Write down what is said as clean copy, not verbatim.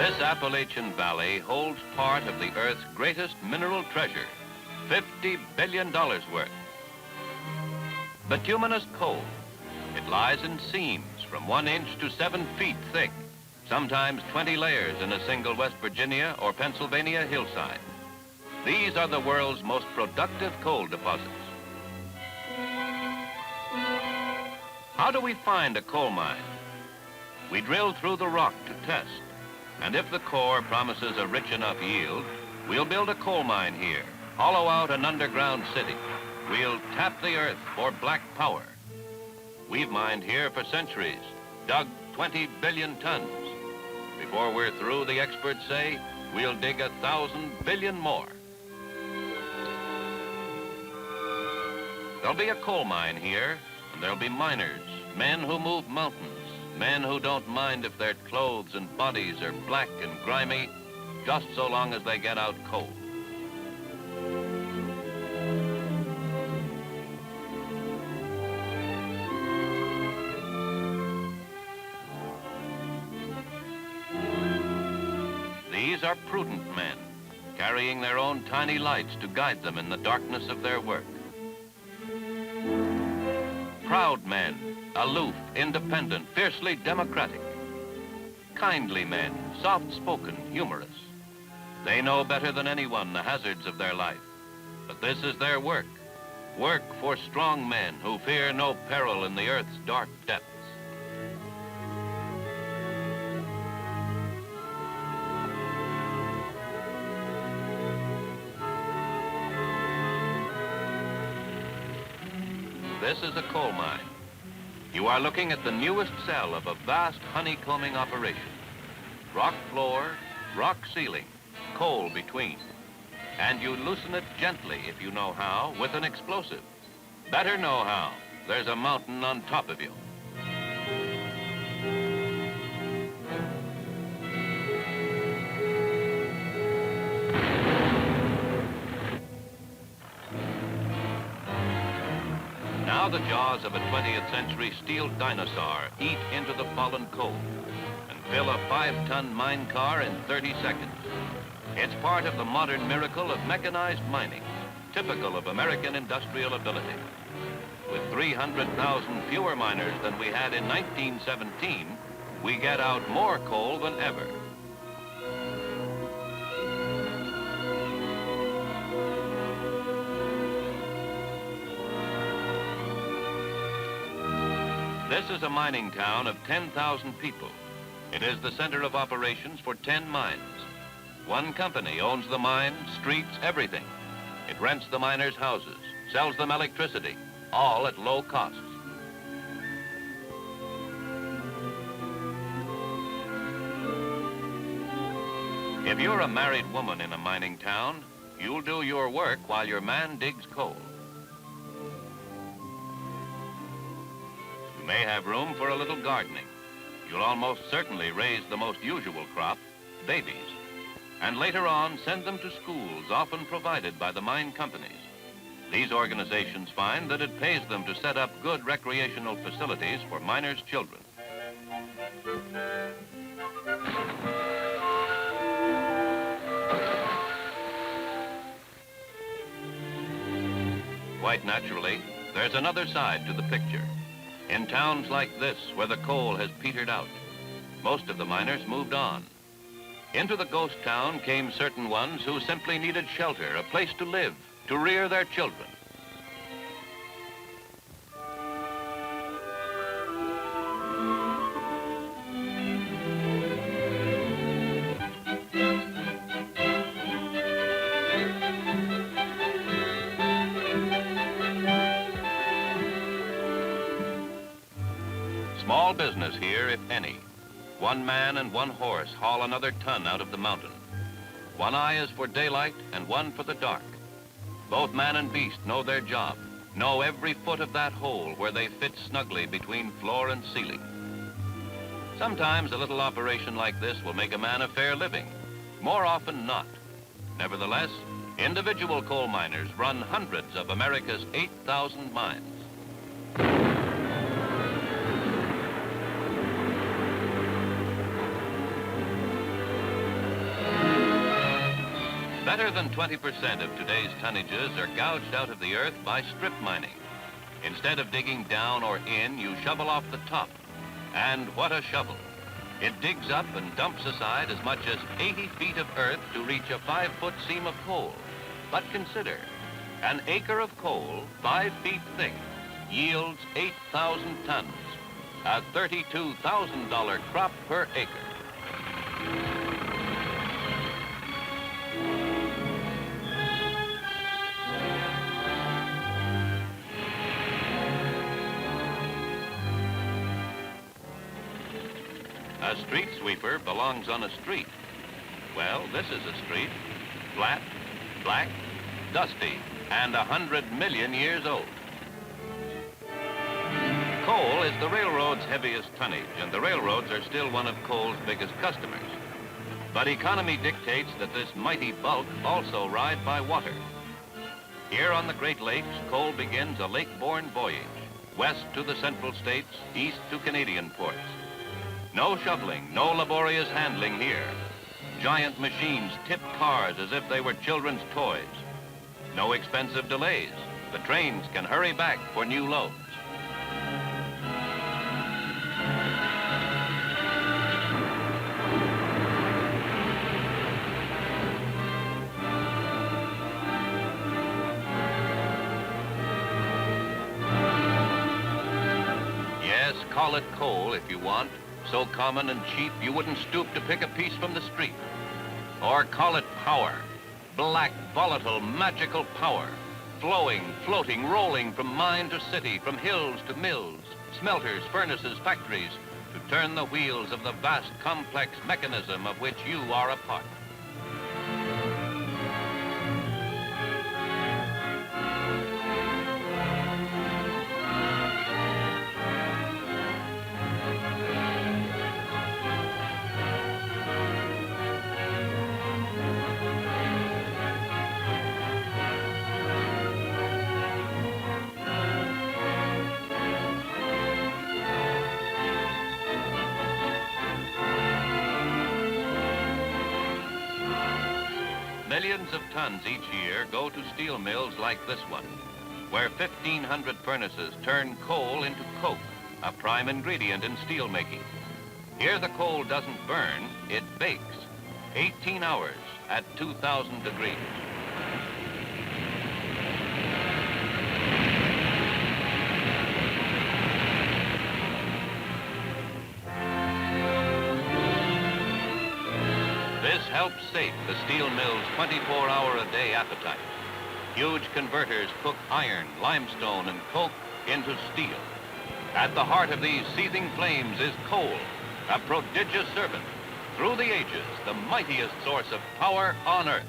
This Appalachian Valley holds part of the Earth's greatest mineral treasure, $50 billion worth. Bituminous coal. It lies in seams from 1 inch to 7 feet thick, sometimes 20 layers in a single West Virginia or Pennsylvania hillside. These are the world's most productive coal deposits. How do we find a coal mine? We drill through the rock to test, and if the core promises a rich enough yield, we'll build a coal mine here, hollow out an underground city. We'll tap the earth for black power. We've mined here for centuries, dug 20 billion tons. Before we're through, the experts say, we'll dig 1,000 billion more. There'll be a coal mine here, and there'll be miners, men who move mountains, men who don't mind if their clothes and bodies are black and grimy, just so long as they get out coal. These are prudent men, carrying their own tiny lights to guide them in the darkness of their work. Proud men, aloof, independent, fiercely democratic. Kindly men, soft-spoken, humorous. They know better than anyone the hazards of their life. But this is their work. Work for strong men who fear no peril in the earth's dark depths. This is a coal mine. You are looking at the newest cell of a vast honeycombing operation. Rock floor, rock ceiling, coal between. And you loosen it gently, if you know how, with an explosive. Better know how. There's a mountain on top of you. Now the jaws of a 20th century steel dinosaur eat into the fallen coal and fill a 5-ton mine car in 30 seconds. It's part of the modern miracle of mechanized mining, typical of American industrial ability. With 300,000 fewer miners than we had in 1917, we get out more coal than ever. This is a mining town of 10,000 people. It is the center of operations for 10 mines. One company owns the mine, streets, everything. It rents the miners' houses, sells them electricity, all at low costs. If you're a married woman in a mining town, you'll do your work while your man digs coal. You may have room for a little gardening. You'll almost certainly raise the most usual crop, babies, and later on send them to schools often provided by the mine companies. These organizations find that it pays them to set up good recreational facilities for miners' children. Quite naturally, there's another side to the picture. In towns like this, where the coal has petered out, most of the miners moved on. Into the ghost town came certain ones who simply needed shelter, a place to live, to rear their children. Small business here, if any. One man and one horse haul another ton out of the mountain. One eye is for daylight and one for the dark. Both man and beast know their job, know every foot of that hole where they fit snugly between floor and ceiling. Sometimes a little operation like this will make a man a fair living. More often not. Nevertheless, individual coal miners run hundreds of America's 8,000 mines. Better than 20% of today's tonnages are gouged out of the earth by strip mining. Instead of digging down or in, you shovel off the top. And what a shovel. It digs up and dumps aside as much as 80 feet of earth to reach a 5-foot seam of coal. But consider, an acre of coal, 5 feet thick, yields 8,000 tons, a $32,000 crop per acre. A street sweeper belongs on a street. Well, this is a street, flat, black, dusty, and 100 million years old. Coal is the railroad's heaviest tonnage, and the railroads are still one of coal's biggest customers. But economy dictates that this mighty bulk also ride by water. Here on the Great Lakes, coal begins a lake-borne voyage, west to the central states, east to Canadian ports. No shoveling, no laborious handling here. Giant machines tip cars as if they were children's toys. No expensive delays. The trains can hurry back for new loads. Yes, call it coal if you want. So common and cheap, you wouldn't stoop to pick a piece from the street. Or call it power. Black, volatile, magical power. Flowing, floating, rolling from mine to city, from hills to mills, smelters, furnaces, factories, to turn the wheels of the vast, complex mechanism of which you are a part. Millions of tons each year go to steel mills like this one, where 1,500 furnaces turn coal into coke, a prime ingredient in steel making. Here the coal doesn't burn, it bakes, 18 hours at 2,000 degrees. This helps sate the steel mill's 24-hour-a-day appetite. Huge converters cook iron, limestone, and coke into steel. At the heart of these seething flames is coal, a prodigious servant. Through the ages, the mightiest source of power on earth.